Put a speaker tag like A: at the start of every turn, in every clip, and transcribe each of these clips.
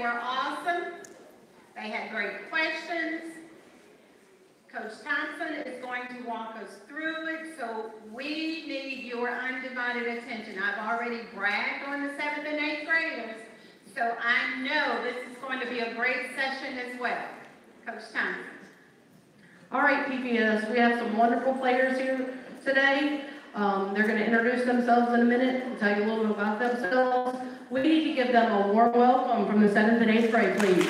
A: were awesome. They had great questions. Coach Thompson is going to walk us through it, so we need your undivided attention. I've already bragged on the 7th and 8th graders, so I know this is going to be a great session as well. Coach Thompson.
B: All right, PPS, we have some wonderful players here today. They're going to introduce themselves in a minute and tell you a little bit about themselves. We need to give them a warm welcome from the 7th and 8th grade, please.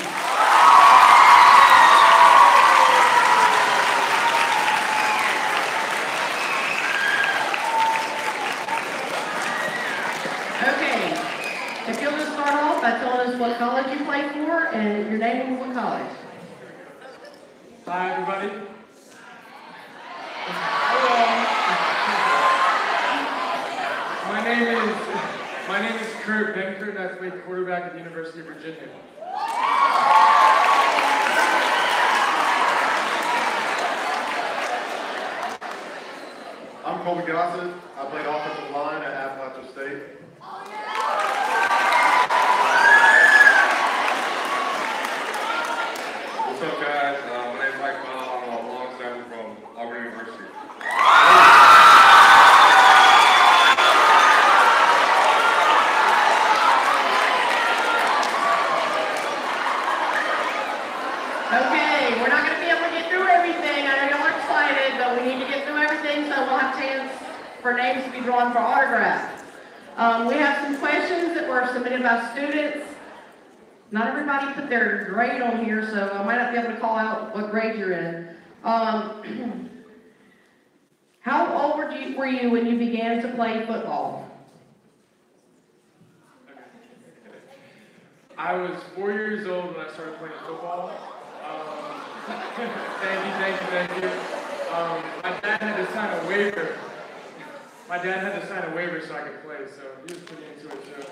B: Okay, if you'll just start off by telling us what college you play for and your name and what college.
C: Hi, everybody. My name is Kurt Benkert, and I play quarterback at the University of Virginia.
D: I'm Colby Gossett. I played offensive line at Appalachian State.
E: What's up, guys? My name is Mike Powell. I'm a long snapper from Auburn University.
B: Okay, we're not going to be able to get through everything. I know y'all are excited, but we need to get through everything so we'll have a chance for names to be drawn for autographs. We have some questions that were submitted by students. Not everybody put their grade on here, so I might not be able to call out what grade you're in. How old were you when you began to play football?
C: I was 4 years old when I started playing football. Thank you. My dad had to sign a waiver. So I could play, so he was pretty into it too.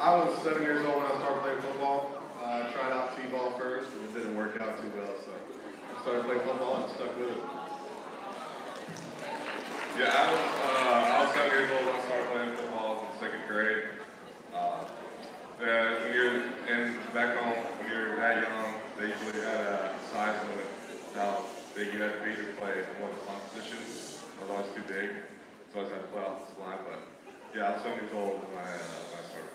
D: I was 7 years old when I started playing football. I tried out t-ball first, and it didn't work out too well, so I started playing football and stuck with it.
E: Yeah, I was 7 years old when I started playing football in 2nd grade. When you're back home, when you're that young, they usually had a size limit. How big you had to be to play one of the fun positions. I was always too big, so I just had to play offensive line. But yeah, I was 7 years old when I started.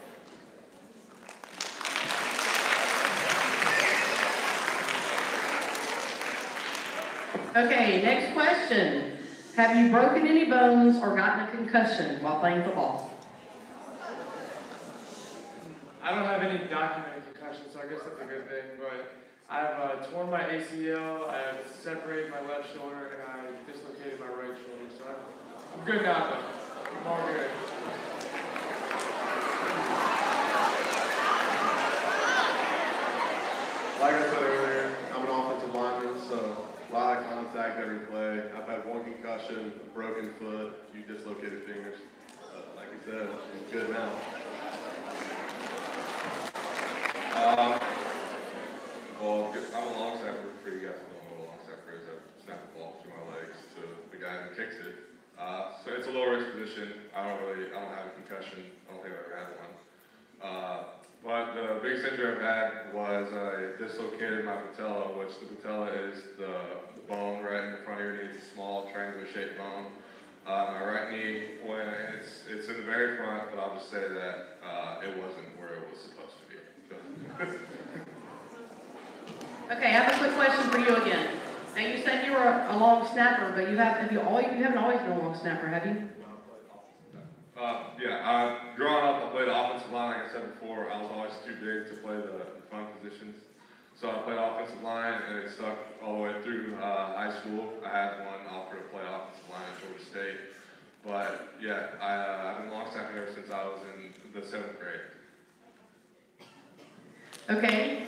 B: Okay, next question. Have you broken any bones or gotten a concussion while playing football?
C: I don't have any documented concussions, so I guess that's a good thing, but I've torn my ACL, I've separated my left shoulder, and I dislocated my right shoulder, so I'm good now, though. I'm all good.
D: Like I said earlier, I'm an offensive lineman, so a lot of contact every play. I've had one concussion, a broken foot, a few dislocated fingers. Like I said, I'm good now.
E: Well, I'm a long snapper. For you guys who don't know what a long snapper is, I snap the ball through my legs to the guy who kicks it. So it's a low risk position. I don't have a concussion. I don't think I've ever had one. But the biggest injury I've had was I dislocated my patella, which the patella is the bone right in the front of your knee. It's a small triangular shaped bone. My right knee, it's in the very front, but I'll just say that it wasn't where it was supposed to be.
B: Okay, I have a quick question for you again. Now you said you were a long snapper, but you haven't always been a long snapper, have you?
E: Growing up, I played offensive line, like I said before. I was always too big to play the fun positions. So I played offensive line, and it stuck all the way through high school. I had one offer to play offensive line at Georgia State. But yeah, I've been long snapping ever since I was in the 7th grade.
B: Okay.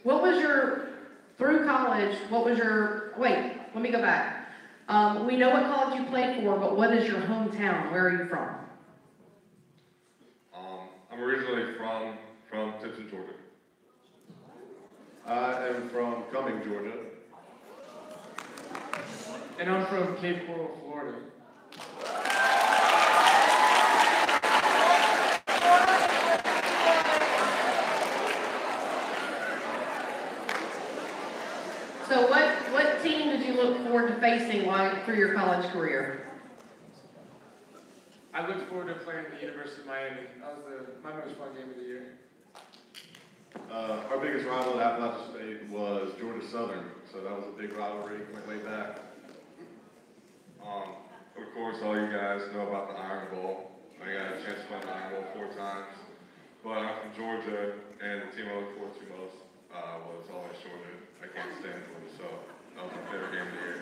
B: What was through college, wait, let me go back. We know what college you played for, but what is your hometown? Where are you from?
E: I'm originally from Tipton, Georgia.
D: I am from Cumming, Georgia.
C: And I'm from Cape Coral, Florida.
B: So what team did you look forward to facing through your college career?
C: I looked forward to playing at the University of Miami. That was my most fun game of the year.
D: Our biggest rival at Appalachian State was Georgia Southern, so that was a big rivalry, went way back.
E: Of course, all you guys know about the Iron Bowl. I got a chance to play the Iron Bowl 4 times. But I'm from Georgia, and the team I look forward to most was always Georgia. I can't stand Georgia, so that was my favorite game of the year.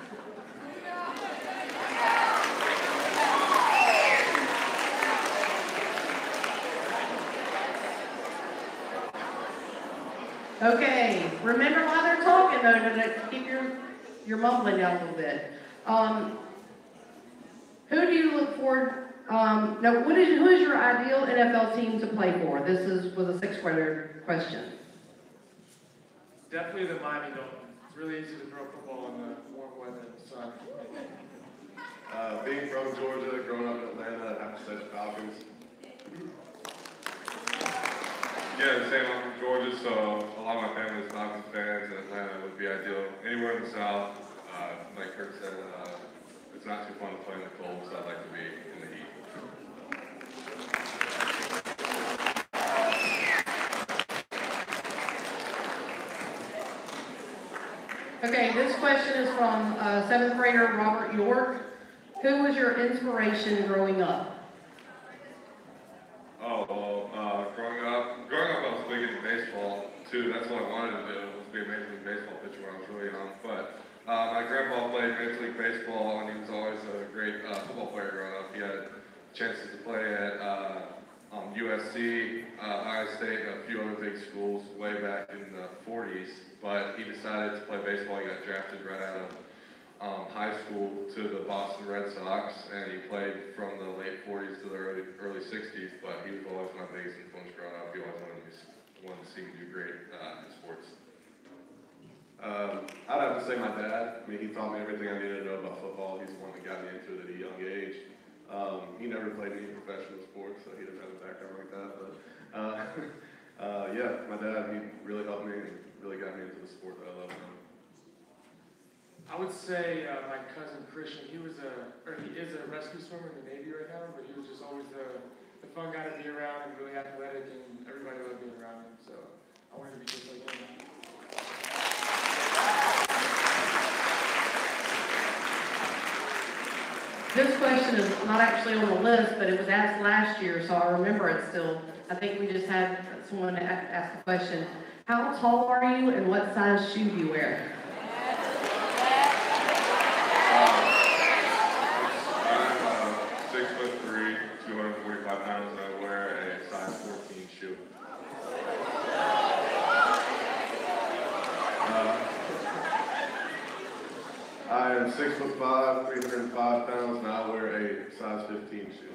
B: Okay, remember while they're talking though, to keep your mumbling down a little bit. Who do you look forward, no, who is your ideal NFL team to play for? This was a sixth grader question.
C: Definitely the Miami Dolphins. It's really easy to throw football in the warm weather and the sun.
D: Being from Georgia, growing up in Atlanta, I have to say the Falcons.
E: Yeah, the same. I'm from Georgia, so a lot of my family is Falcons fans, and Atlanta would be ideal. Anywhere in the South, like Kurt said, it's not too fun to play in the cold, so I'd like to be in the heat.
B: Okay, this question is from seventh grader Robert York. Who was your inspiration growing up?
E: Oh, well, growing up I was big into baseball, too. That's what I wanted to do, was be a Major League Baseball pitcher when I was really young. But my grandpa played Major League Baseball, and he was always a great football player growing up. He had chances to play at USC, Ohio State, and a few other big schools way back in the 40s. But he decided to play baseball. He got drafted right out of high school to the Boston Red Sox, and he played from the late 40s to the early 60s, but he was always my biggest influence growing up. He always wanted to see me do great in sports.
D: I'd have to say my dad. I mean, he taught me everything I needed to know about football. He's the one that got me into it at a young age. He never played any professional sports, so he doesn't have a background like that, but yeah, my dad, he really helped me and really got me into the sport that I love now.
C: I would say my cousin Christian. He is a rescue swimmer in the Navy right now, but he was just always the fun guy to be around and really athletic, and everybody loved being around him. So I wanted to be just like him.
B: This question is not actually on the list, but it was asked last year, so I remember it still. I think we just had someone ask the question. How tall are you and what size shoe do you wear?
E: I'm 6'3", 245 pounds, and I wear a size 14 shoe.
D: I am 6'5", 305 pounds, and I wear a size 15 shoe.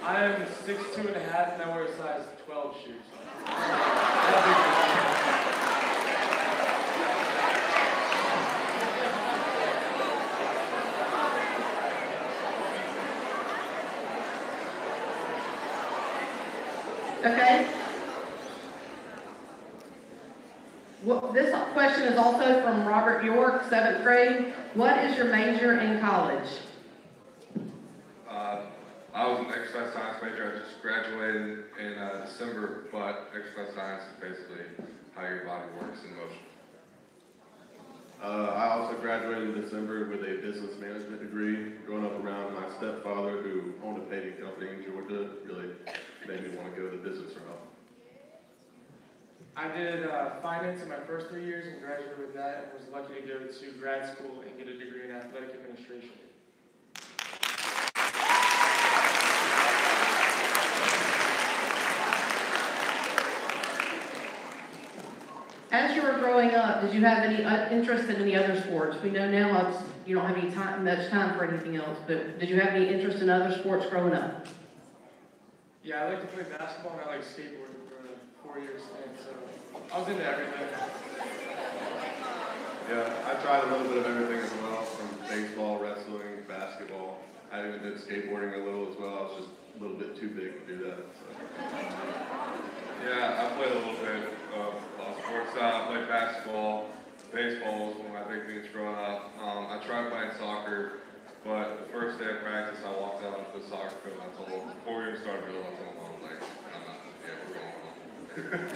C: I am 6'2" and a half, and I wear a size 12 shoes.
B: Okay. Well, this question is also from Robert York, 7th grade. What is your major in college?
E: I was an exercise science major. I just graduated in December, but exercise science is basically how your body works in motion.
D: I also graduated in December with a business management degree. Growing up around my stepfather, who owned a paving company in Georgia, really made me want to go the business route.
C: I did finance in my first 3 years and graduated with that, and was lucky to go to grad school and get a degree in athletic administration.
B: As you were growing up, did you have any interest in any other sports? We know now you don't have much time for anything else, but did you have any interest in other sports growing up?
C: Yeah, I like to play basketball and I like skateboarding for a 4-year stint, so I was into everything.
D: Yeah, I tried a little bit of everything as well, from baseball, wrestling, basketball. I even did skateboarding a little as well. I was just a little bit too big to do that. So.
E: Yeah, I played a little bit of sports. I played basketball. Baseball was one of my big things growing up. I tried playing soccer, but the first day of practice, I walked out onto the soccer field and I told, before we even started drill, I told Mom, like, I'm not, yeah, we're going home.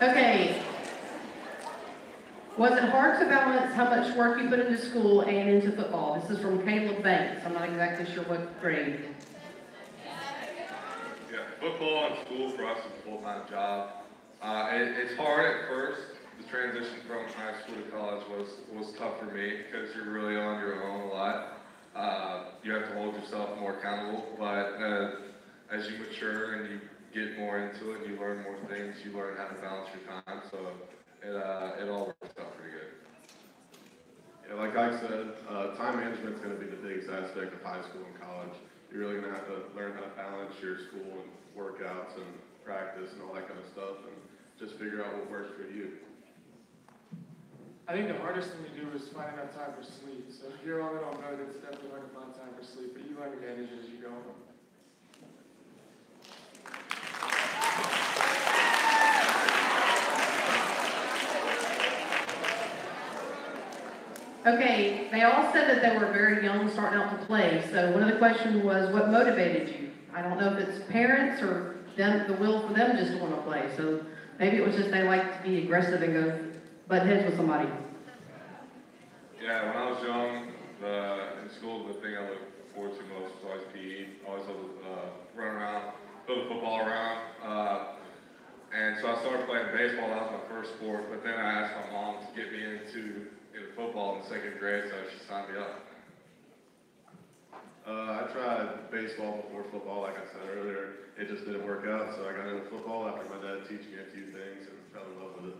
B: Okay. Was it hard to balance how much work you put into school and into football? This is from Caleb Banks. I'm not exactly sure what grade.
E: Yeah, football and school for us is a full-time job. It's hard at first. The transition from high school to college was tough for me because you're really on your own a lot. You have to hold yourself more accountable, but as you mature and you get more into it, you learn more things, you learn how to balance your time, so it all works out pretty good.
D: Yeah, like I said, time management is going to be the biggest aspect of high school and college. You're really going to have to learn how to balance your school and workouts and practice and all that kind of stuff, and just figure out what works for you.
C: I think the hardest thing to do is find enough time for sleep. So if you're on it all night, it's definitely hard to find time for sleep, but you learn to manage it as you go.
B: Okay, they all said that they were very young starting out to play. So one of the questions was, what motivated you? I don't know if it's parents or them, the will for them just to want to play. So maybe it was just they like to be aggressive and go butt heads with somebody.
E: Yeah, when I was young, in school, the thing I looked forward to most was always PE. Always loved to run around, throw the football around. And so I started playing baseball. That was my first sport. But then I asked my mom to get me into football in 2nd grade, so she signed me up.
D: I tried baseball before football, like I said earlier. It just didn't work out, so I got into football after my dad teaching me a few things and fell in love with it.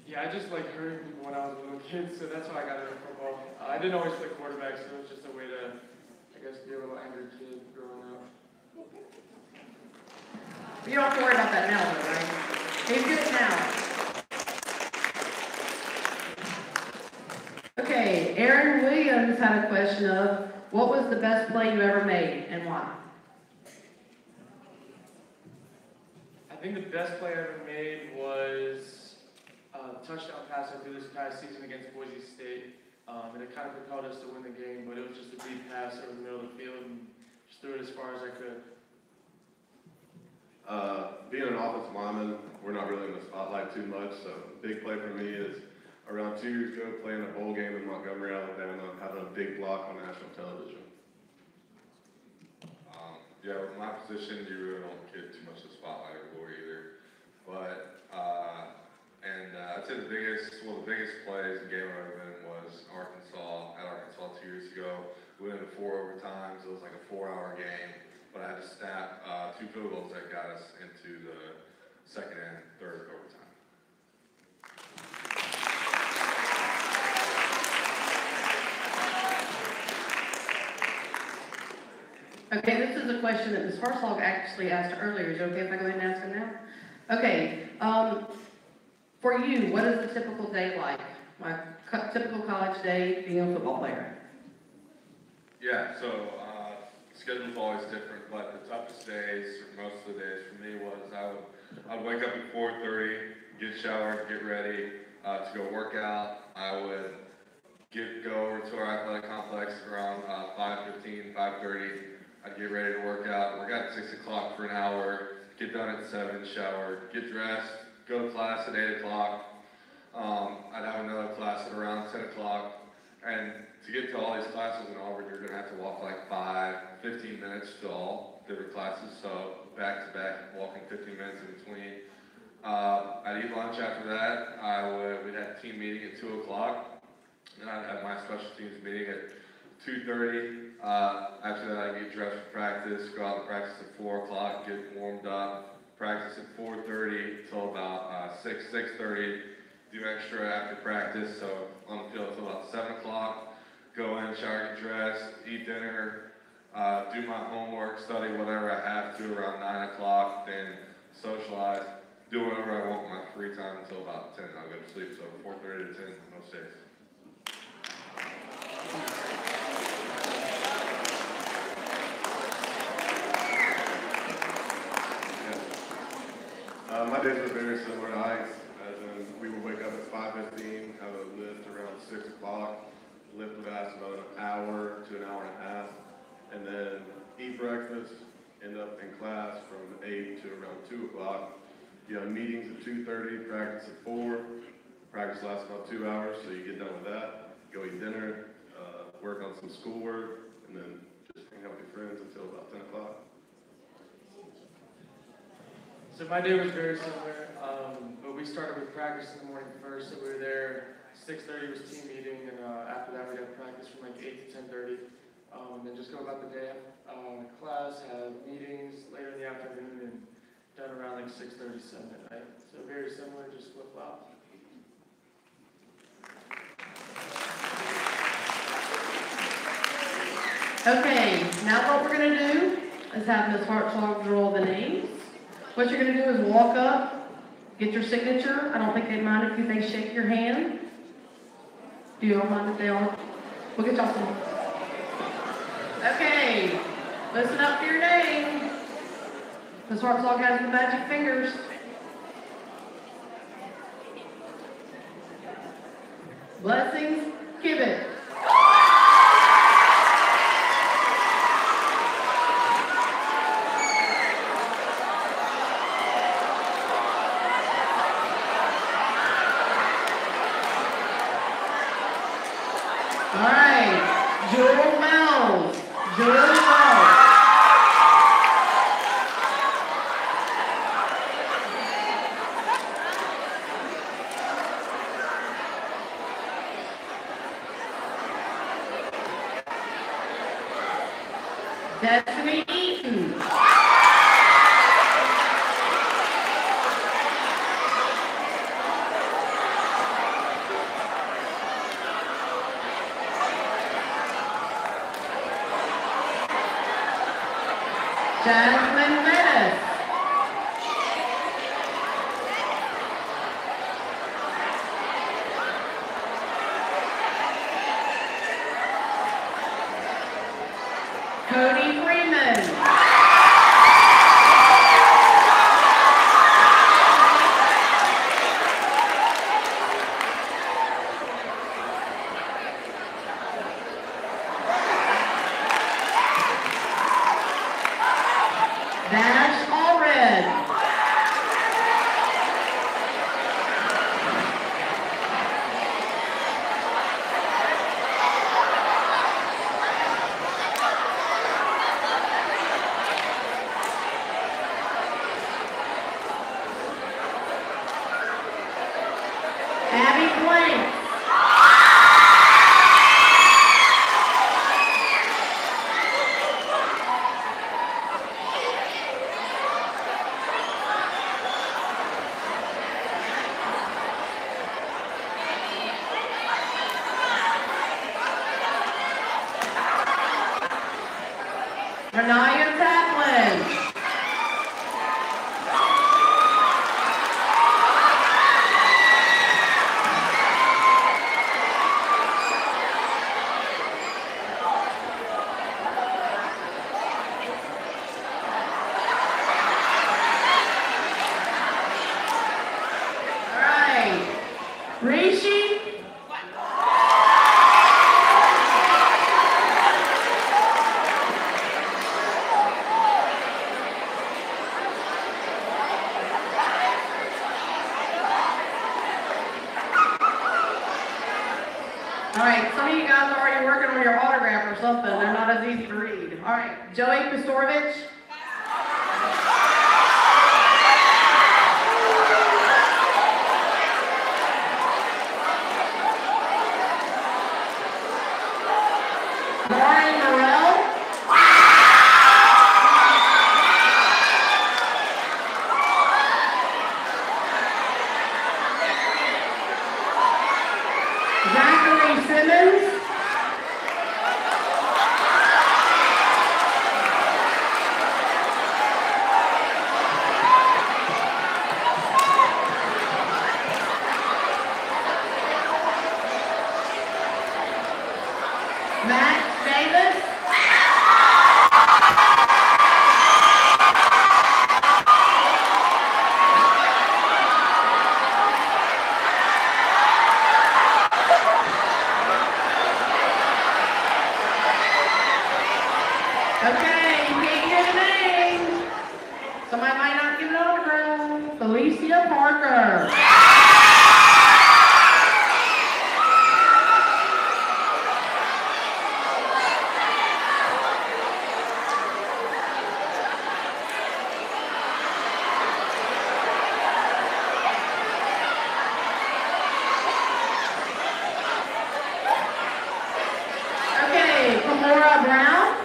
C: Yeah, I just like hurting people when I was a little kid, so that's why I got into football. I didn't always play quarterback, so it was just a way to, I guess, be a little angry kid growing up.
B: You don't have to worry about that now, though, right? He's good now. Okay, Aaron Williams had a question of, what was the best play you ever made and why?
C: I think the best play I ever made was a touchdown pass I threw this past season against Boise State. And it kind of propelled us to win the game, but it was just a deep pass over the middle of the field and just threw it as far as I could.
D: Being an offensive lineman, we're not really in the spotlight too much, so big play for me is around 2 years ago playing a bowl game in Montgomery, Alabama, having a big block on national television.
E: Yeah, with my position, you really don't get too much of the spotlight or glory either. But, I'd say the biggest plays in game I've ever been was Arkansas 2 years ago. We went into 4 overtimes. It was like a 4-hour game, but I had to snap 2 field goals that got us into the 2nd and 3rd overtime.
B: Okay, this is a question that Ms. Hartzog actually asked earlier. Is it okay if I go ahead and ask it now? Okay, for you, what is a typical day like? Typical college day being a football player?
E: Yeah, so schedule's always different, but the toughest days, or most of the days for me, was I would wake up at 4:30, get showered, get ready to go work out. I would go over to our athletic complex around 5:15, 5:30. I'd get ready to work out at 6 o'clock for an hour, get done at 7, shower, get dressed, go to class at 8 o'clock. I'd have another class at around 10 o'clock. And to get to all these classes in Auburn, you're going to have to walk like 15 minutes to all different classes. So back to back, walking 15 minutes in between. I'd eat lunch after that. We'd have a team meeting at 2 o'clock. And I'd have my special teams meeting at 2:30. After that, I'd get dressed for practice, go out to practice at 4 o'clock, get warmed up, practice at 4:30 till about 6:30. Do extra after practice, so on the field until about 7 o'clock. dinner, do my homework, study whatever I have to around 9 o'clock, then socialize, do whatever I want in my free time until about 10. I'll go to sleep, so 4:30 to 10 most days.
D: My days are very similar to Ike's, as in we will wake up at 5:15, have a lift around 6 o'clock, lift would last about an hour to an hour and a half, and then eat breakfast, end up in class from 8 to around 2 o'clock. You have meetings at 2:30, practice at 4. Practice lasts about 2 hours, so you get done with that, go eat dinner, work on some schoolwork, and then just hang out with your friends until about 10 o'clock.
C: So my day was very similar, but we started with practice in the morning first, so we were there, 6:30 was team meeting, and after that we had practice from like 8 to 10:30, and then just go about the day, class, have meetings later in the afternoon, and done around like 6:37 at night. So very similar, just flip-flop.
B: Okay, now what we're going to do is have Ms. Hartzog draw the names. What you're going to do is walk up, get your signature. I don't think they'd mind if they shake your hand. Do you all mind if they all? We'll get y'all some. Okay, listen up to your name. Ms. Hartzog has the magic fingers. Blessings, Kibbet. All right, Jewel Wells. Jewel Wells. Destiny Eaton. Jasmine Menace. Cody Freeman. Dash Allred. Abby Blank. Renaya Taplin. All right, Rishi. All right, some of you guys are already working on your autograph or something. They're not as easy to read. All right, Joey Pastorovich. Lauren Morell. Zachary Simmons. Max Davis. Okay, you can't hear the name. Somebody might not get an autograph. Felicia Parker. Okay, Kamora Brown.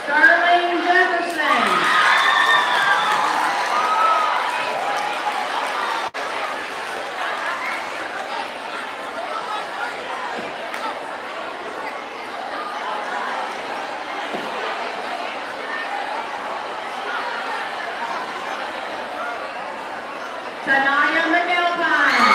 B: Sterling Jefferson. Tanaya McAlpine.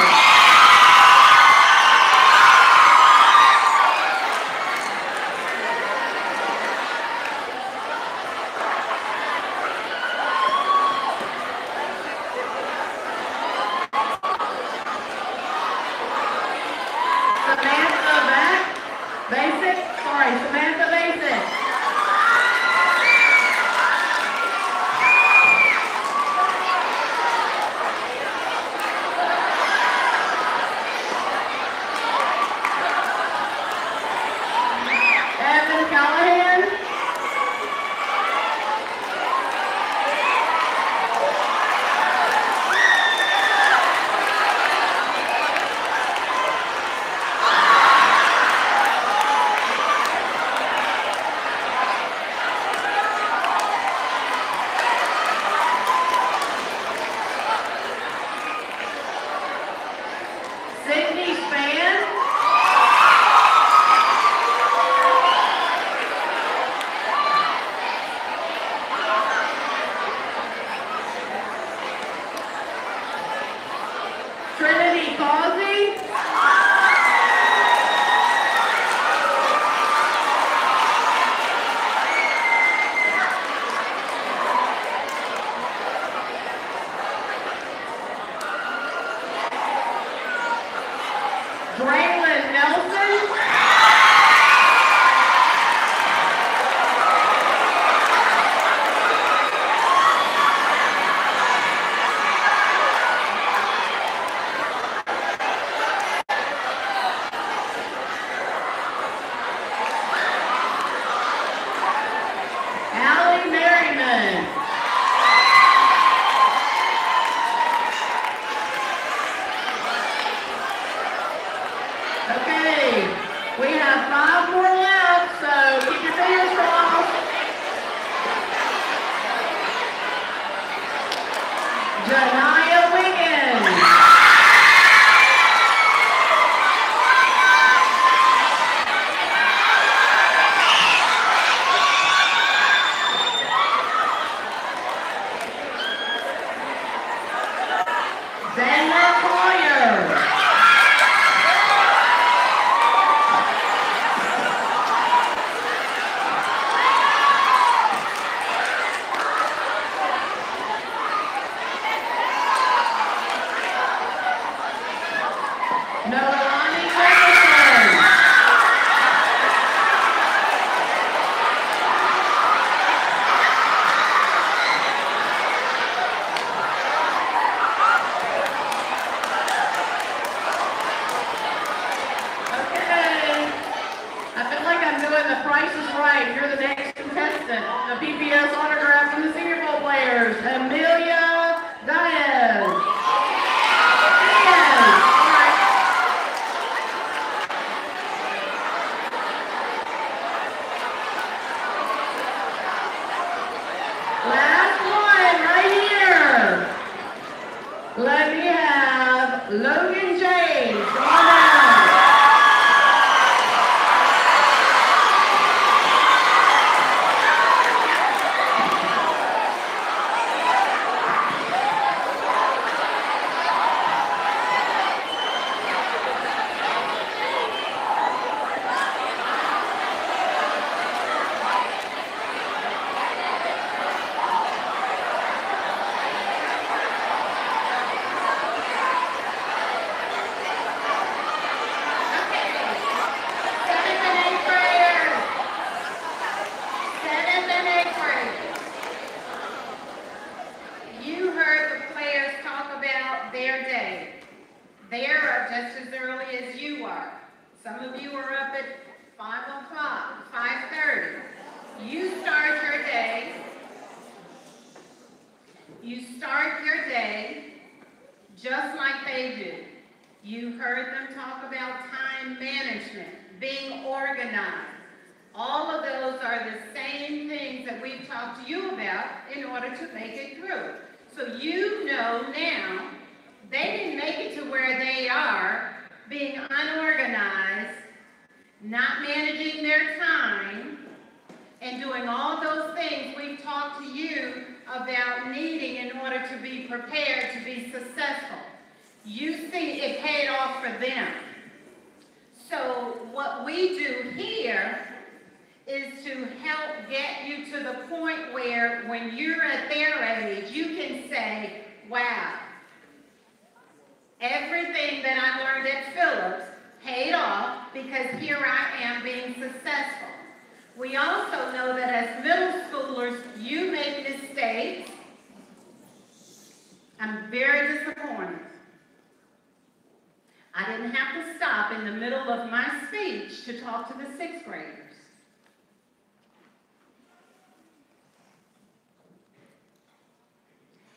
B: Samantha Basic. Evan Callahan. Sydney Span. Trinity Causey. Braylon Nelson. Allie Merriman. Okay, we have 5 more left, so keep your fingers crossed. Janiyah Wiggins. Xander Collier. Noelani Jefferson. Okay. I feel like I'm doing the Price is Right. You're the next contestant. The PPS autograph from the Senior Bowl players. Amelia Diaz. Diaz. All right. Last one right here. Let me have Logan James. Come on down.
A: their day. They're up just as early as you are. Some of you are up at 5 o'clock, 5:30. You start your day just like they do. You heard them talk about time management, being organized. All of those are the same things that we've talked to you about in order to make it through. So you know now, they didn't make it to where they are being unorganized, not managing their time, and doing all those things we've talked to you about needing in order to be prepared to be successful. You see it paid off for them. So what we do here is to help get you to the point where when you're at their age, you can say, wow, everything that I learned at Phillips paid off because here I am being successful. We also know that as middle schoolers, you make mistakes. I'm very disappointed. I didn't have to stop in the middle of my speech to talk to the 6th graders.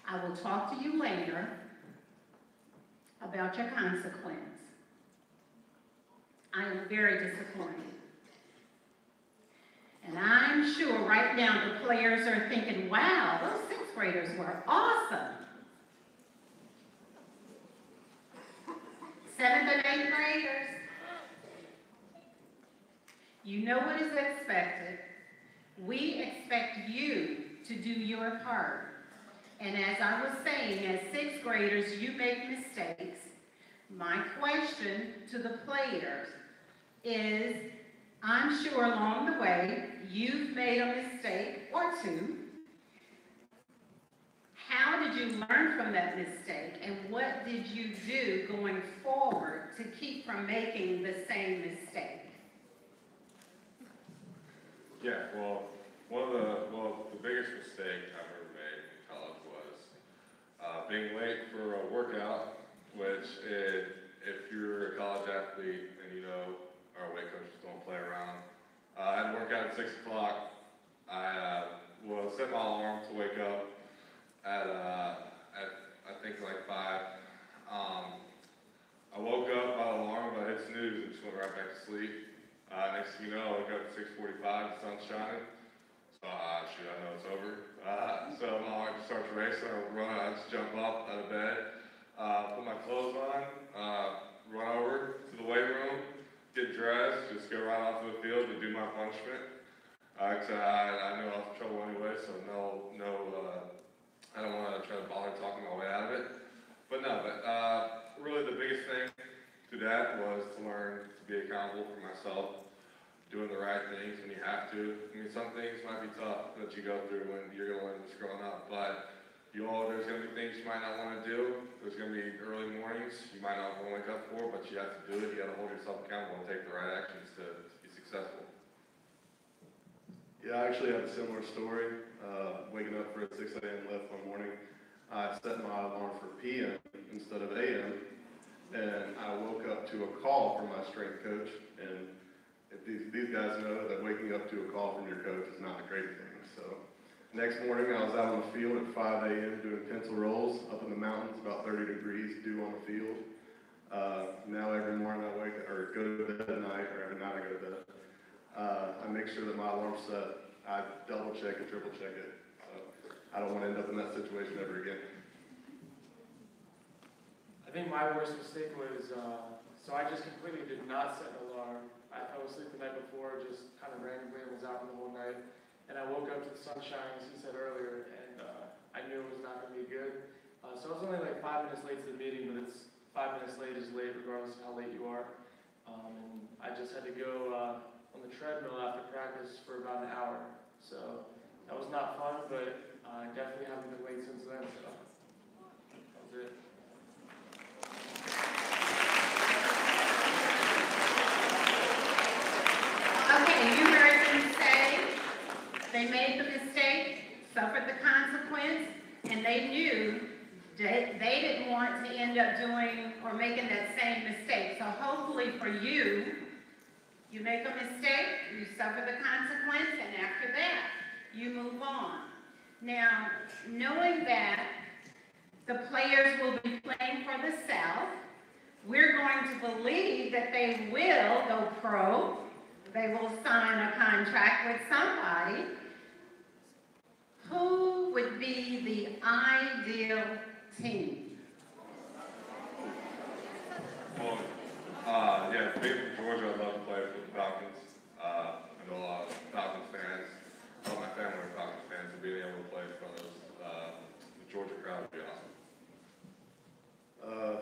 A: I will talk to you later about your consequence. I am very disappointed. And I'm sure right now the players are thinking, wow, those 6th graders were awesome. 7th and 8th graders, you know what is expected. We expect you to do your part. And as I was saying, as 6th graders, you make mistakes. My question to the players is, I'm sure along the way, you've made a mistake or two. How did you learn from that mistake, and what did you do going forward to keep from making the same mistake?
E: Yeah, well, the biggest mistake I've ever made in college was being late for a workout, which if you're a college athlete and you know our weight coaches don't play around, I had to work out at 6 o'clock. I will set my alarm to wake up at I think like 5. I woke up by the alarm, but I hit snooze and just went right back to sleep. Next thing you know, I woke up at 6:45, the sun's shining. So shoot, I know it's over. So my heart just starts racing. I just jump up out of bed, put my clothes on, run over to the weight room, get dressed, just go right off to the field to do my punishment. I knew I was in trouble anyway, so I don't want to try to bother talking my way out of it. But really the biggest thing to that was to learn to be accountable for myself, doing the right things when you have to. I mean, some things might be tough that you go through when you're going to learn this growing up, but there's going to be things you might not want to do. There's going to be early mornings you might not want to wake up for, but you have to do it. You got to hold yourself accountable and take the right actions to be successful.
D: Yeah, I actually have a similar story. Waking up for a 6 a.m. lift one morning, I set my alarm for p.m. instead of a.m. and I woke up to a call from my strength coach. And if these guys know that waking up to a call from your coach is not a great thing. So next morning I was out on the field at 5 a.m. doing pencil rolls up in the mountains, about 30 degrees dew on the field. Now every morning I go to bed at night, or every night I go to bed, I make sure that my alarm's set. I double check and triple check it. So I don't want to end up in that situation ever again.
C: I think my worst mistake was, so I just completely did not set an alarm. I fell asleep the night before, just kind of randomly, and was out for the whole night. And I woke up to the sunshine, as he said earlier, and I knew it was not going to be good. So I was only like 5 minutes late to the meeting, but it's 5 minutes late is late regardless of how late you are. And I just had to go on the treadmill after practice for about an hour. So that was not fun, but I definitely haven't been late since then, so that was it.
A: Okay, you heard them say they made the mistake, suffered the consequence, and they knew they didn't want to end up doing or making that same mistake. So hopefully for you, you make a mistake, you suffer the consequence, and after that, you move on. Now, knowing that the players will be playing for the South, we're going to believe that they will go pro, they will sign a contract with somebody. Who would be the ideal team?
E: Well, yeah, being from Georgia, I'd love to play for the Falcons. I know a lot of Falcons fans. A lot of my family are Falcons fans, so being able to play in front of the Georgia crowd would be awesome.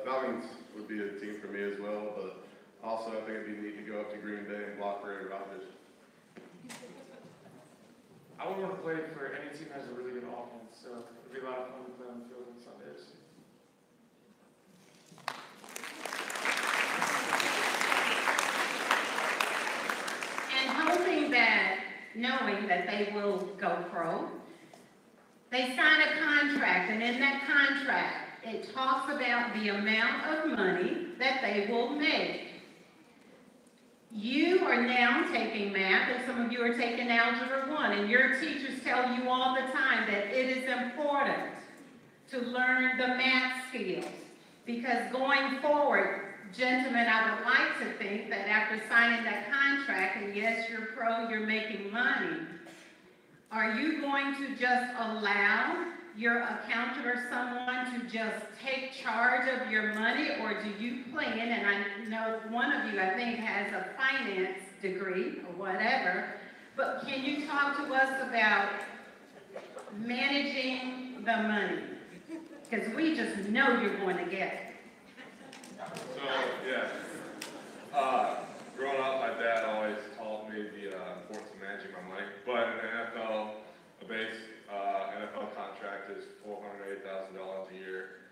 D: Falcons would be a team for me as well, but also I think it'd be neat to go up to Green Bay and block for Aaron Rodgers.
C: I would want to play for any team that has a really good offense, so it'd be a lot of fun to play on the field on Sundays.
A: And hoping that, knowing that they will go pro, they sign a contract, and in that contract, it talks about the amount of money that they will make. You are now taking math, and some of you are taking Algebra 1, and your teachers tell you all the time that it is important to learn the math skills, because going forward, gentlemen, I would like to think that after signing that contract, and yes, you're pro, you're making money, are you going to just allow your accountant or someone to just take charge of your money, or do you plan, and I know one of you, I think, has a finance degree or whatever, but can you talk to us about managing the money? Because we just know you're going to get it.
E: So, yeah. Growing up, my dad always taught me the importance of managing my money. But in the NFL, a base NFL contract is $408,000 a year.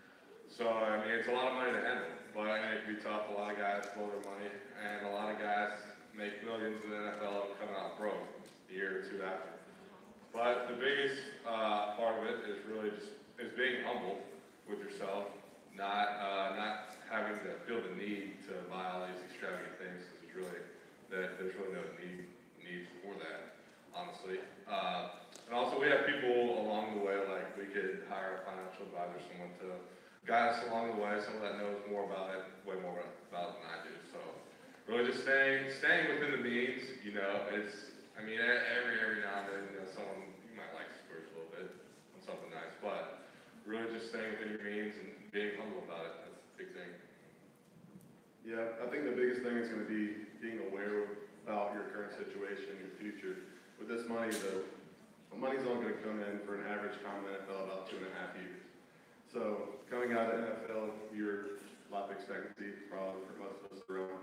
E: So, I mean, it's a lot of money to handle. But I think it can be tough. A lot of guys blow their money. And a lot of guys make millions in the NFL and come out broke a year or two after. But the biggest part of it is really just being humble with yourself. Not having to feel the need to buy all these extravagant things, because there's really no need for that, honestly. And also, we have people along the way, like we could hire a financial advisor, someone to guide us along the way, someone that knows more about it, way more about it than I do. So, really just staying within the means. You know, I mean, every now and then, you know, someone you might like to splurge a little bit on something nice, but really just staying within your means and being humble about it. That's a big thing.
D: Yeah, I think the biggest thing is going to be being aware about your current situation, your future. With this money, the money's only going to come in for an average common NFL about 2.5 years. So coming out of the NFL, your life expectancy probably for most of us around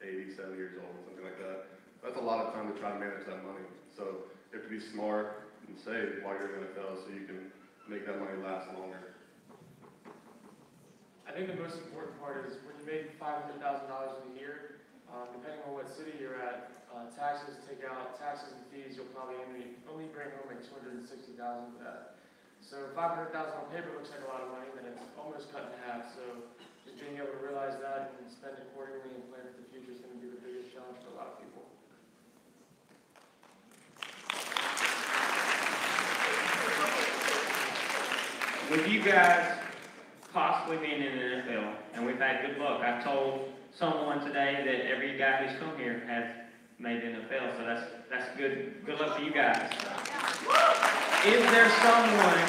D: 87 years old, something like that. That's a lot of time to try to manage that money. So you have to be smart and save while you're in the NFL so you can make that money last longer.
C: I think the most important part is when you make $500,000 in a year, depending on what city you're at, take out taxes and fees, you'll probably only bring home like $260,000 of that. So $500,000 on paper looks like a lot of money, then it's almost cut in half. So just being able to realize that and spend accordingly and plan for the future is going to be the biggest challenge for a lot of people.
F: With you guys possibly being in the NFL, and we've had good luck. I've told someone today that every guy who's come here has made the NFL, so that's good. Good luck to you guys. Is there someone?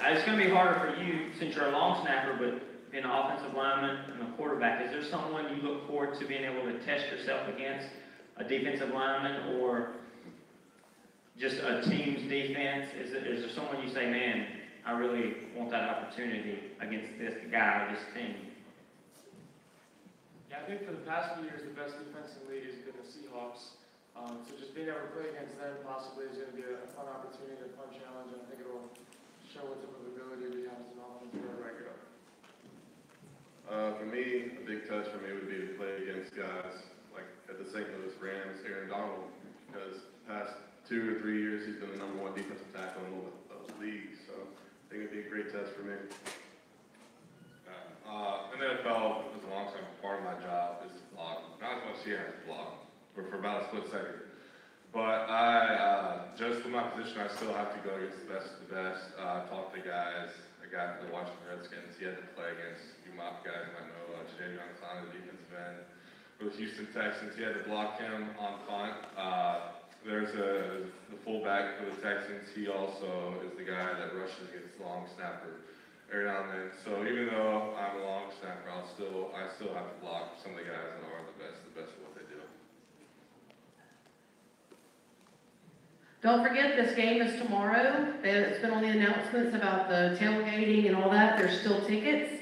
F: It's going to be harder for you since you're a long snapper, but being an offensive lineman and a quarterback, is there someone you look forward to being able to test yourself against, a defensive lineman or just a team's defense? Is there someone you say, man, I really want that opportunity against this guy or this team?
C: Yeah, I think for the past few years, the best defense in the league has been the Seahawks. So just being able to play against them possibly is going to be a fun opportunity, a fun challenge, and I think it will show what type of ability we have as an offense wherever I go.
D: For me, a big touch for me would be to play against guys like at the St. Louis Rams, Aaron Donald, because past 2 or 3 years he's been the #1 defensive tackle in the league. So I think it'd be a great test for me.
E: NFL as a long time, part of my job is to block. Not as much here as to block, but for about a split second. But just with my position, I still have to go against the best of the best. Talk to guys. A guy from the Washington Redskins, he had to play against you guys might know, Jadavion Clowney, the defensive end. For the Houston Texans, he had to block him on punt. There's the fullback for the Texans. He also is the guy that rushes against the long snapper every now and then. So even though I'm a long snapper, I still have to block some of the guys that are the best at what they do.
B: Don't forget, this game is tomorrow. It's been on the announcements about the tailgating and all that. There's still tickets.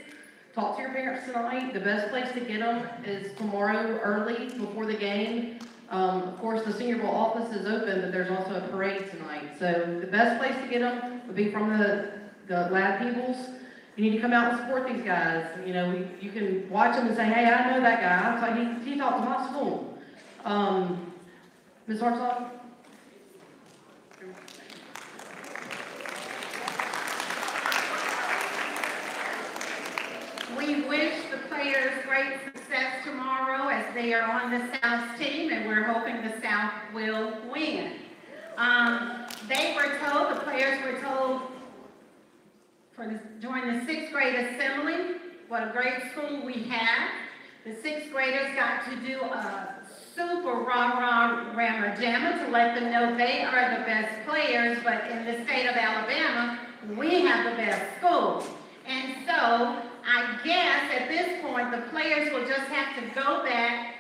B: Talk to your parents tonight. The best place to get them is tomorrow early before the game. Of course, the Senior Bowl office is open, but there's also a parade tonight. So the best place to get them would be from the Lad Peoples. You need to come out and support these guys. You know, you can watch them and say, hey, I know that guy. He taught to my school. Ms. Hartzog?
A: We wish the players great success tomorrow as they are on the South's team, and we're hoping the South will win. The players were told during the 6th grade assembly what a great school we have. The 6th graders got to do a super rah-rah rammer jammer to let them know they are the best players, but in the state of Alabama, we have the best school. And so, I guess at this point, the players will just have to go back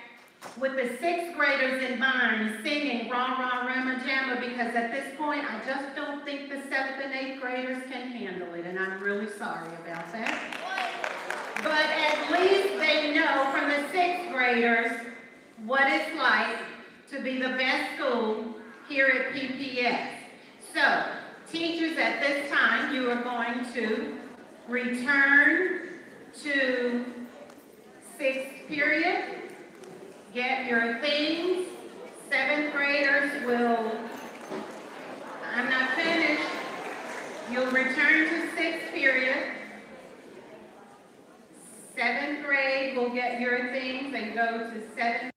A: with the 6th graders in mind singing Rah Rah Rammer Jammer, because at this point, I just don't think the 7th and 8th graders can handle it, and I'm really sorry about that. But at least they know from the 6th graders what it's like to be the best school here at PPS. So, teachers, at this time, you are going to return to 6th period. Get your things. 7th graders will, I'm not finished. You'll return to 6th period. 7th grade will get your things and go to 7th